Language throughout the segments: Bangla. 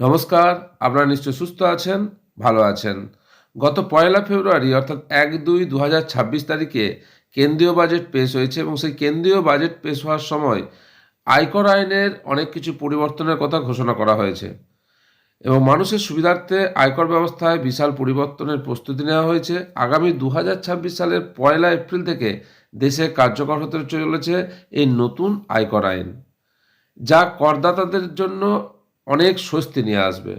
নমস্কার, আপনারা নিশ্চয় সুস্থ আছেন, ভালো আছেন। গত ১লা ফেব্রুয়ারি অর্থাৎ ১-২-২০২৬ তারিখে কেন্দ্রীয় বাজেট পেশ হয়েছে এবং সেই কেন্দ্রীয় বাজেট পেশ হওয়ার সময় আয়কর আইনের অনেক কিছু পরিবর্তনের কথা ঘোষণা করা হয়েছে এবং মানুষের সুবিধার্থে আয়কর ব্যবস্থায় বিশাল পরিবর্তনের প্রস্তুতি নেওয়া হয়েছে। আগামী ২০২৬ সালের ১লা এপ্রিল থেকে দেশে কার্যকর হতে চলেছে এই নতুন আয়কর আইন, যা করদাতাদের জন্য অনেক স্বস্তি নিয়ে আসবে।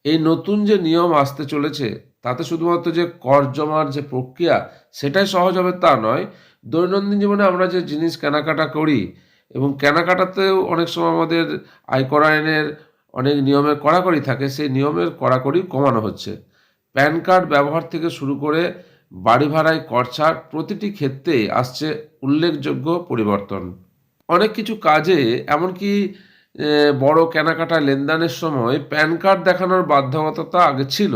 এই নতুন যে নিয়ম আসতে চলেছে তাতে শুধুমাত্র যে কর জমার যে প্রক্রিয়া সেটাই সহজ হবে তা নয়, দৈনন্দিন জীবনে আমরা যে জিনিস কেনাকাটা করি এবং কেনাকাটাতেও অনেক সময় আমাদের আয়কর আইনের অনেক নিয়মের কড়াকড়ি থাকে, সেই নিয়মের কড়াকড়ি কমানো হচ্ছে। প্যান কার্ড ব্যবহার থেকে শুরু করে বাড়ি ভাড়ায় কর ছাড় প্রতিটি ক্ষেত্রেই আসছে উল্লেখযোগ্য পরিবর্তন। অনেক কিছু কাজে এমনকি বড় কেনাকাটা লেনদেনের সময় প্যান কার্ড দেখানোর বাধ্যবাধকতা আগে ছিল,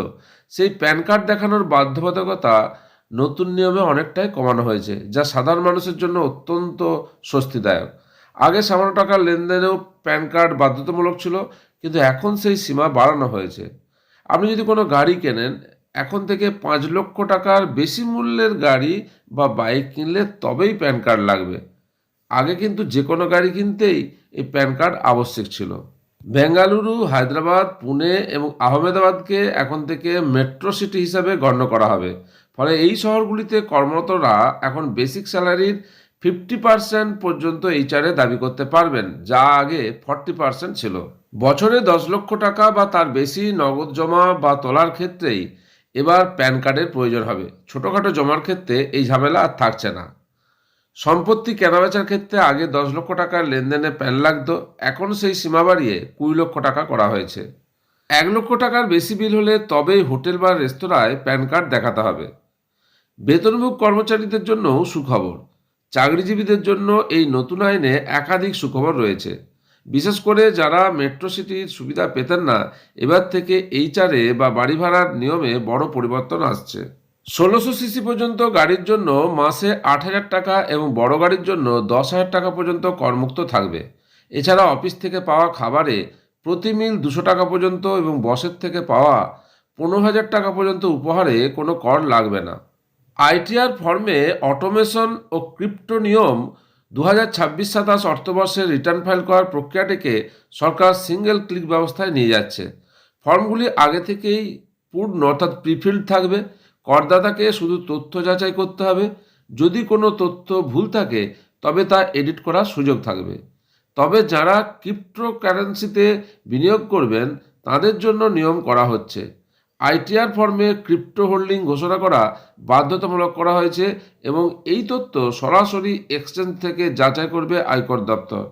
সেই প্যান কার্ড দেখানোর বাধ্যবাধকতা নতুন নিয়মে অনেকটাই কমানো হয়েছে, যা সাধারণ মানুষের জন্য অত্যন্ত স্বস্তিদায়ক। আগে সামান্য টাকার লেনদেনেও প্যান কার্ড বাধ্যতামূলক ছিল, কিন্তু এখন সেই সীমা বাড়ানো হয়েছে। আপনি যদি কোনো গাড়ি কেনেন, এখন থেকে ৫ লক্ষ টাকার বেশি মূল্যের গাড়ি বা বাইক কিনলে তবেই প্যান কার্ড লাগবে। আগে কিন্তু যে কোনো গাড়ি কিনতেই এই প্যান কার্ড আবশ্যক ছিল। বেঙ্গালুরু, হায়দ্রাবাদ, পুনে এবং আহমেদাবাদকে এখন থেকে মেট্রো সিটি হিসাবে গণ্য করা হবে। ফলে এই শহরগুলিতে কর্মরতরা এখন বেসিক স্যালারির 50% পর্যন্ত এইচআরএ দাবি করতে পারবেন, যা আগে 40% ছিল। বছরে ১০ লক্ষ টাকা বা তার বেশি নগদ জমা বা তোলার ক্ষেত্রেই এবার প্যান কার্ডের প্রয়োজন হবে। ছোটোখাটো জমার ক্ষেত্রে এই ঝামেলা আর থাকছে না। সম্পত্তি কেনাবেচার ক্ষেত্রে আগে ১০ লক্ষ টাকার লেনদেনে প্যান লাগতো, এখন সেই সীমা বাড়িয়ে ২০ লক্ষ টাকা করা হয়েছে। ১ লক্ষ টাকার বেশি বিল হলে তবেই হোটেল বা রেস্তোরাঁয় প্যান কার্ড দেখাতে হবে। বেতনভোগ কর্মচারীদের জন্যও সুখবর। চাকরিজীবীদের জন্য এই নতুন আইনে একাধিক সুখবর রয়েছে। বিশেষ করে যারা মেট্রো সিটির সুবিধা পেতেন না, এবার থেকে এইচআরএ বা বাড়ি ভাড়ার নিয়মে বড় পরিবর্তন আসছে। ১৬০০ সিসি পর্যন্ত গাড়ির জন্য মাসে ৮,০০০ টাকা এবং বড় গাড়ির জন্য ১০,০০০ টাকা পর্যন্ত করমুক্ত থাকবে। এছাড়া অফিস থেকে পাওয়া খাবারে প্রতি মিল ২০০ টাকা পর্যন্ত এবং বসের থেকে পাওয়া ১৫,০০০ টাকা পর্যন্ত উপহারে কোনো কর লাগবে না। আইটিআর ফর্মে অটোমেশন ও ক্রিপ্টো নিয়ম ২০২৬-২৭ অর্থবর্ষে রিটার্ন ফাইল করার প্রক্রিয়াটিকে সরকার সিঙ্গেল ক্লিক ব্যবস্থায় নিয়ে যাচ্ছে। ফর্মগুলি আগে থেকেই পূর্ণ অর্থাৎ প্রিফিল্ড থাকবে। করদাতাকে শুধু তথ্য যাচাই করতে হবে, যদি কোনো তথ্য ভুল থাকে তবে তা এডিট করার সুযোগ থাকবে। তবে যারা ক্রিপ্টোকারেন্সিতে বিনিয়োগ করবেন তাদের জন্য নিয়ম করা হচ্ছে। আইটিআর ফর্মে ক্রিপ্টো হোল্ডিং ঘোষণা করা বাধ্যতামূলক করা হয়েছে এবং এই তথ্য সরাসরি এক্সচেঞ্জ থেকে যাচাই করবে আয়কর দপ্তর।